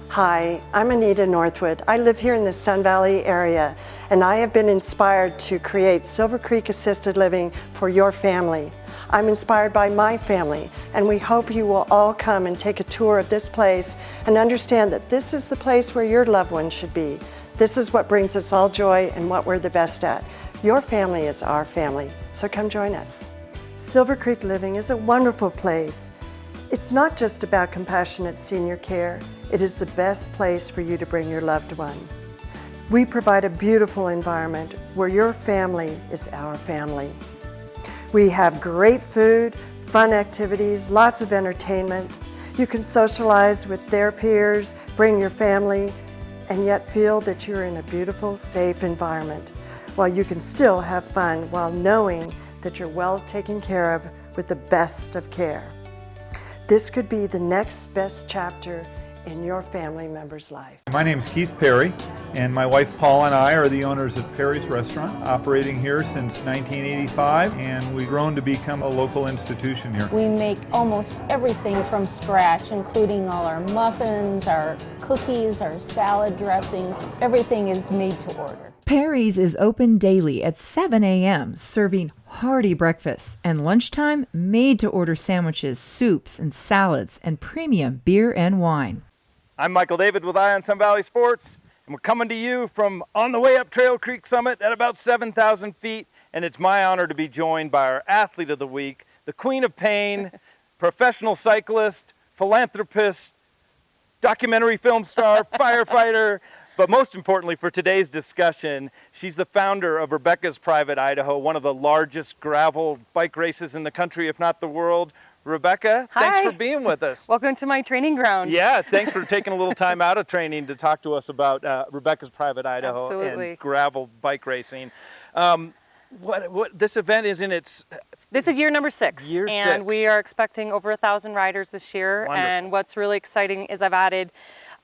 Hi, I'm Anita Northwood. I live here in the Sun Valley area, and I have been inspired to create Silver Creek Assisted Living for your family. I'm inspired by my family, and we hope you will all come and take a tour of this place and understand that this is the place where your loved one should be. This is what brings us all joy and what we're the best at. Your family is our family, so come join us. Silver Creek Living is a wonderful place. It's not just about compassionate senior care. It is the best place for you to bring your loved one. We provide a beautiful environment where your family is our family. We have great food, fun activities, lots of entertainment. You can socialize with their peers, bring your family, and yet feel that you're in a beautiful, safe environment, while you can still have fun while knowing that you're well taken care of with the best of care. This could be the next best chapter in your family member's life. My name is Keith Perry, and my wife Paula and I are the owners of Perry's Restaurant, operating here since 1985, and we've grown to become a local institution here. We make almost everything from scratch, including all our muffins, our cookies, our salad dressings. Everything is made to order. Perry's is open daily at 7 a.m., serving hearty breakfasts, and lunchtime made-to-order sandwiches, soups, and salads, and premium beer and wine. I'm Michael David with Eye on Sun Valley Sports, and we're coming to you from on the way up Trail Creek Summit at about 7,000 feet, and it's my honor to be joined by our athlete of the week, the Queen of Pain, professional cyclist, philanthropist, documentary film star, firefighter, but most importantly for today's discussion, she's the founder of Rebbaca's Private Idaho, one of the largest gravel bike races in the country, if not the world. Rebbaca, thanks for being with us. Welcome to my training ground. Yeah, thanks for taking a little time out of training to talk to us about Rebbaca's Private Idaho Absolutely. and gravel bike racing. What this event is in its... This is year number 6, and we are expecting over 1,000 riders this year. Wonderful. And what's really exciting is I've added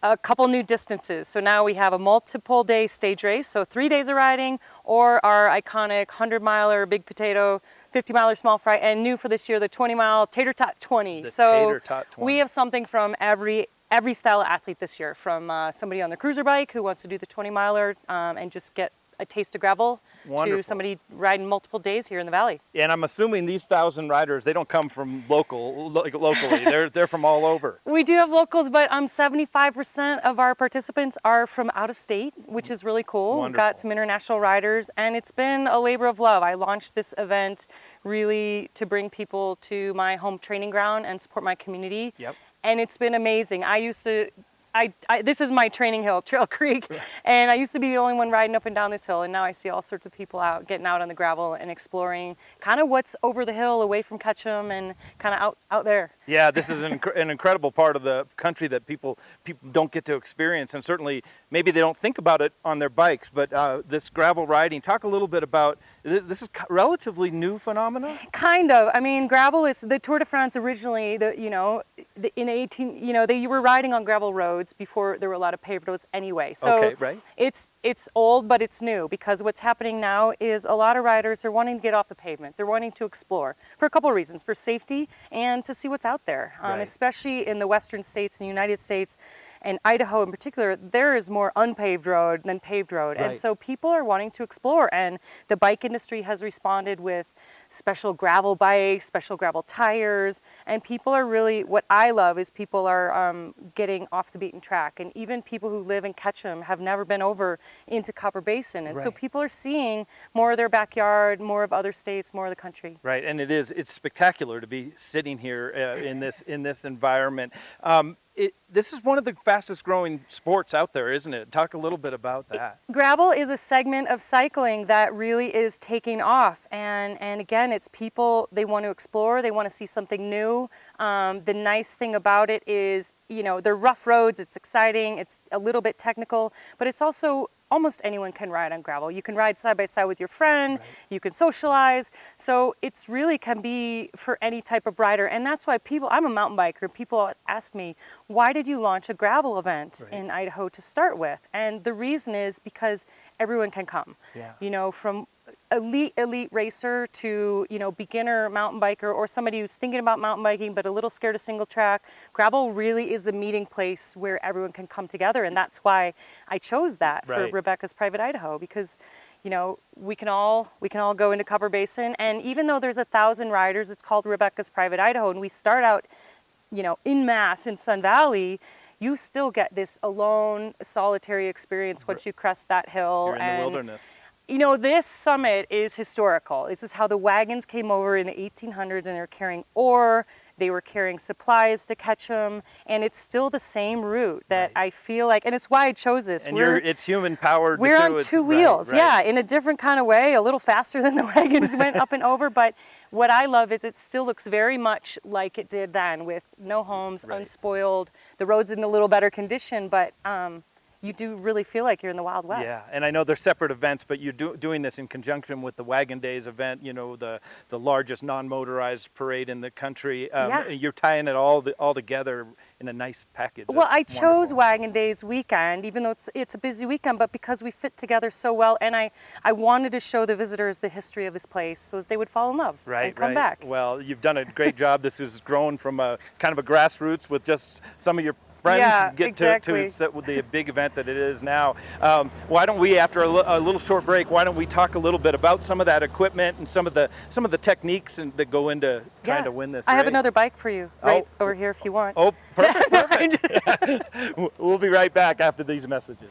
a couple new distances. So now we have a multiple day stage race, so 3 days of riding, or our iconic 100-miler Big Potato, 50-miler Small Fry, and new for this year, the 20-mile Tater Tot 20. Tater Tot 20. We have something from every style of athlete this year, from somebody on the cruiser bike who wants to do the 20-miler and just get a taste of gravel, Wonderful. to somebody riding multiple days here in the valley. And I'm assuming these 1,000 riders, they don't come from locally. They're from all over. We do have locals, but 75% of our participants are from out of state, which is really cool. Wonderful. We've got some international riders, and it's been a labor of love. I launched this event really to bring people to my home training ground and support my community. Yep. And it's been amazing. This is my training hill, Trail Creek, and I used to be the only one riding up and down this hill, and now I see all sorts of people getting out on the gravel and exploring kind of what's over the hill, away from Ketchum, and kind of out there. Yeah, this is an incredible part of the country that people don't get to experience, and certainly maybe they don't think about it on their bikes, but this gravel riding, talk a little bit about, this is relatively new phenomenon? Kind of. I mean, gravel is, the Tour de France originally, you were riding on gravel roads before there were a lot of paved roads anyway. So okay, right. It's old, but it's new, because what's happening now is a lot of riders are wanting to get off the pavement. They're wanting to explore for a couple of reasons, for safety and to see what's out there, Right. especially in the western states, in the United States, and Idaho in particular. There is more unpaved road than paved road. Right. And so people are wanting to explore, and the bike industry has responded with special gravel bikes, special gravel tires, and people are really, what I love is people are getting off the beaten track, and even people who live in Ketchum have never been over into Copper Basin, and so Right. people are seeing more of their backyard, more of other states, more of the country. Right, and it's spectacular to be sitting here in this environment. This is one of the fastest growing sports out there, isn't it? Talk a little bit about that. Gravel is a segment of cycling that really is taking off, and again, it's people, they want to explore, they want to see something new. The nice thing about it is, they're rough roads, it's exciting, it's a little bit technical, but it's also almost anyone can ride on gravel. You can ride side by side with your friend, right. You can socialize, so it's really can be for any type of rider, and that's why I'm a mountain biker, and people ask me, why did you launch a gravel event right. in Idaho to start with? And the reason is because everyone can come. Yeah. From elite racer to beginner mountain biker, or somebody who's thinking about mountain biking but a little scared of single track. Gravel really is the meeting place where everyone can come together, and that's why I chose that for Right. Rebbaca's Private Idaho, because we can all go into Copper Basin, and even though there's 1,000 riders, it's called Rebbaca's Private Idaho, and we start out in mass in Sun Valley. You still get this alone, solitary experience once you crest that hill. You're in the wilderness. This summit is historical. This is how the wagons came over in the 1800s, and they're carrying ore, they were carrying supplies to Ketchum, and it's still the same route that right. I feel like, and it's why I chose this. And it's human powered. We're on two wheels, right. Yeah, in a different kind of way, a little faster than the wagons went up and over, but what I love is it still looks very much like it did then, with no homes, right. unspoiled, the road's in a little better condition, but you do really feel like you're in the Wild West. Yeah, and I know they're separate events, but you're doing this in conjunction with the Wagon Days event, the largest non-motorized parade in the country. Yeah. You're tying it all together in a nice package. Well, That's I chose wonderful. Wagon Days weekend, even though it's a busy weekend, but because we fit together so well, and I wanted to show the visitors the history of this place so that they would fall in love and come back. Well, you've done a great job. This has grown from a kind of a grassroots with just some of your friends get exactly. to the big event that it is now. Why don't we, after a little short break, why don't we talk a little bit about some of that equipment and some of the techniques that go into trying to win this race? I have another bike for you right over here if you want. Oh, perfect. We'll be right back after these messages.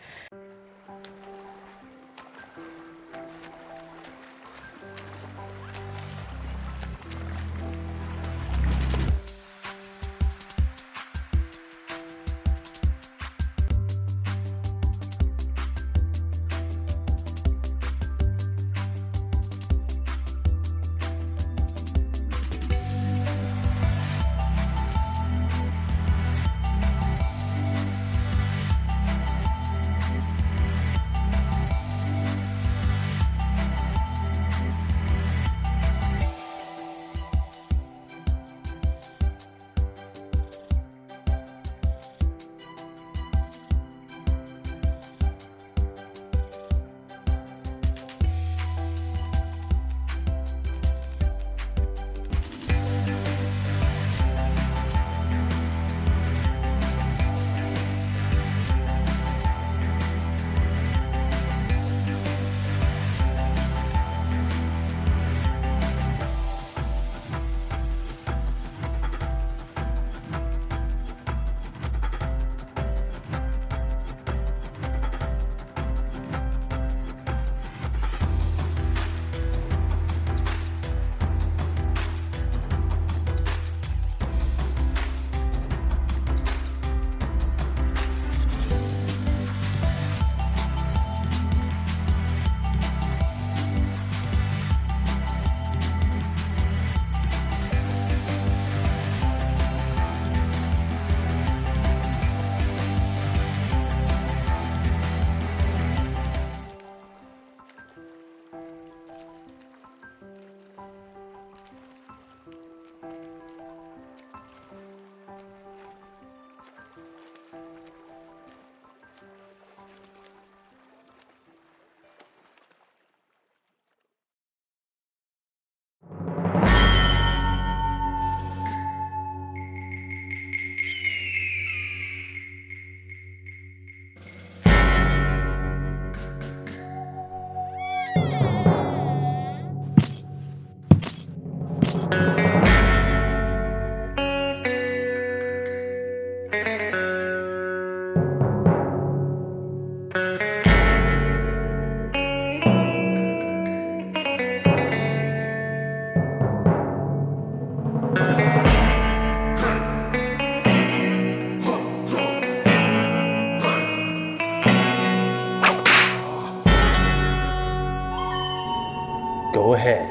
Go ahead,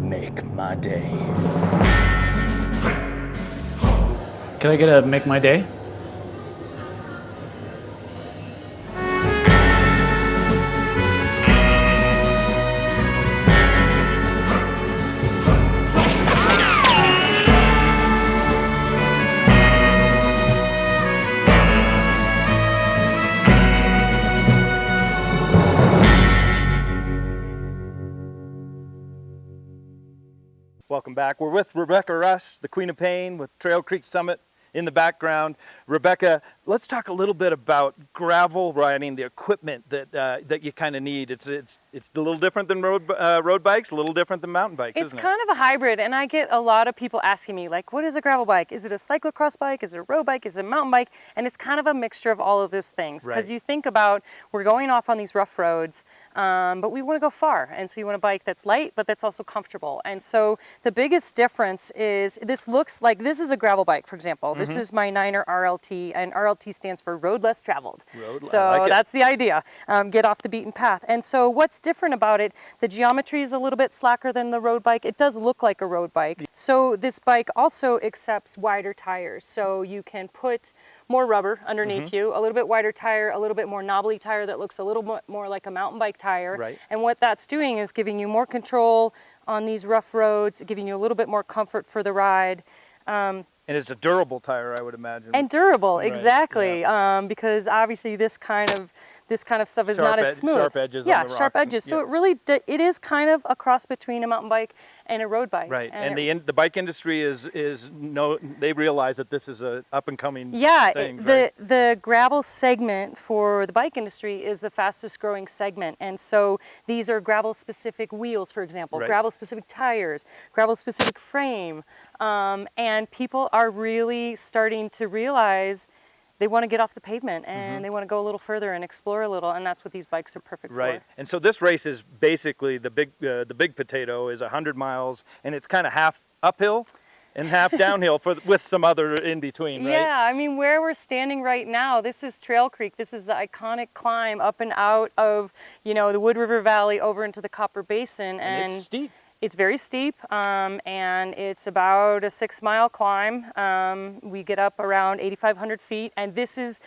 make my day. Can I get a make my day? Welcome back. We're with Rebecca Rush, the Queen of Pain, with Trail Creek Summit in the background. Rebecca, let's talk a little bit about gravel riding, the equipment that you kind of need. It's a little different than road bikes, a little different than mountain bikes, isn't it? It's kind of a hybrid, and I get a lot of people asking me, like, what is a gravel bike? Is it a cyclocross bike? Is it a road bike? Is it a mountain bike? And it's kind of a mixture of all of those things. Because you think about, we're going off on these rough roads, but we want to go far. And so you want a bike that's light, but that's also comfortable. And so the biggest difference is, this looks like, this is a gravel bike, for example. This is my 9er RLT, and RLT stands for Road Less Traveled. So that's the idea, get off the beaten path. And so what's different about it, the geometry is a little bit slacker than the road bike. It does look like a road bike. So this bike also accepts wider tires. So you can put more rubber underneath you, a little bit wider tire, a little bit more knobbly tire that looks a little more like a mountain bike tire. Right. And what that's doing is giving you more control on these rough roads, giving you a little bit more comfort for the ride. And it's a durable tire, I would imagine. And durable, Right, exactly. Because obviously this kind of stuff is not as smooth. Sharp edges Yeah, on the sharp rocks. edges. So it really it is kind of a cross between a mountain bike and a road bike. Right, and the bike industry they realize that this is a up and coming thing. The gravel segment for the bike industry is the fastest growing segment, and so these are gravel specific wheels, for example, gravel specific tires, gravel specific frame, and people are really starting to realize they want to get off the pavement and they want to go a little further and explore a little, and that's what these bikes are perfect for. And so this race is basically the big potato is 100 miles, and it's kind of half uphill and half downhill with some other in between, right? Yeah, I mean, where we're standing right now, this is Trail Creek. This is the iconic climb up and out of, the Wood River Valley over into the Copper Basin, and it's steep. It's very steep, and it's about a 6-mile climb. We get up around 8,500 feet, and this is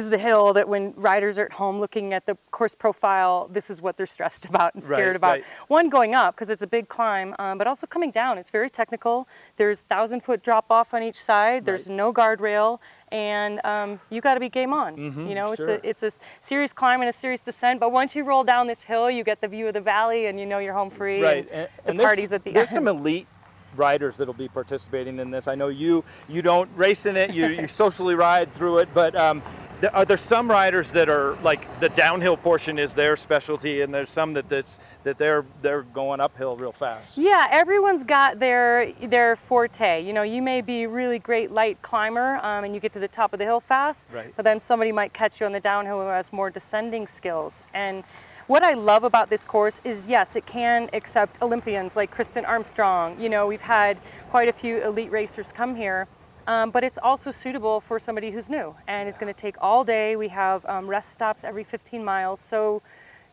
the hill that when riders are at home looking at the course profile, this is what they're stressed about and scared about. One, going up, because it's a big climb, but also coming down. It's very technical. There's 1,000-foot drop off on each side. There's no guardrail, and you got to be game on. It's a serious climb and a serious descent, but once you roll down this hill, you get the view of the valley, and you're home free. Right, and the parties at the end. There's some elite riders that'll be participating in this. I know you don't race in it, you socially ride through it, but are there some riders that are like the downhill portion is their specialty, and there's some that they're going uphill real fast? Yeah, everyone's got their forte. You may be a really great light climber and you get to the top of the hill fast, but then somebody might catch you on the downhill who has more descending skills. And what I love about this course is, yes, it can accept Olympians like Kristen Armstrong. We've had quite a few elite racers come here, but it's also suitable for somebody who's new and is going to take all day. We have rest stops every 15 miles. So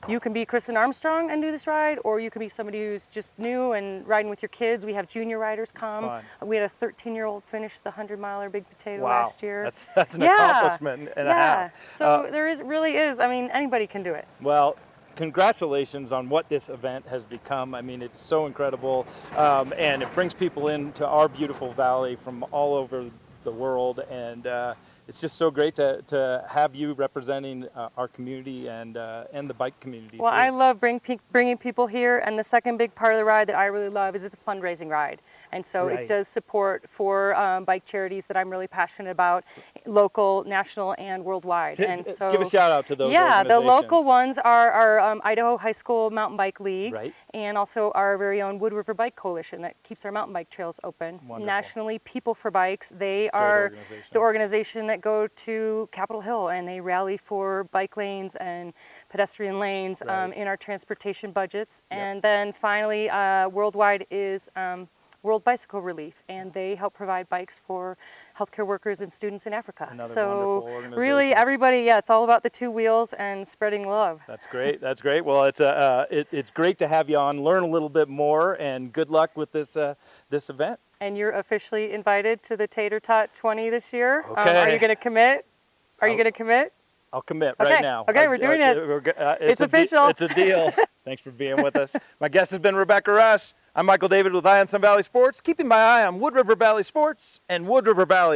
you can be Kristen Armstrong and do this ride, or you can be somebody who's just new and riding with your kids. We have junior riders come. Fun. We had a 13-year-old finish the 100-miler Big Potato last year. That's an accomplishment and a half. So really is. I mean, anybody can do it. Well, congratulations on what this event has become. I mean, it's so incredible, and it brings people into our beautiful valley from all over the world, and it's just so great to have you representing our community and the bike community. Well, too. I love bringing people here, and the second big part of the ride that I really love is it's a fundraising ride. And so it does support for bike charities that I'm really passionate about, local, national, and worldwide. And so give a shout out to those organizations. The organizations. local ones are our Idaho High School Mountain Bike League, and also our very own Wood River Bike Coalition that keeps our mountain bike trails open. Wonderful. Nationally, People for Bikes, they are the organization that go to Capitol Hill, and they rally for bike lanes and pedestrian lanes in our transportation budgets. And then finally, worldwide is World Bicycle Relief, and they help provide bikes for healthcare workers and students in Africa. So really, everybody, it's all about the two wheels and spreading love. That's great. That's great. Well, it's great to have you on, learn a little bit more, and good luck with this event. And you're officially invited to the Tater Tot 20 this year. Okay. Are you going to commit? Are you going to commit? I'll commit right now. Okay, we're doing it. It's official. It's a deal. Thanks for being with us. My guest has been Rebecca Rush. I'm Michael David with Eye on Sun Valley Sports, keeping my eye on Wood River Valley sports and Wood River Valley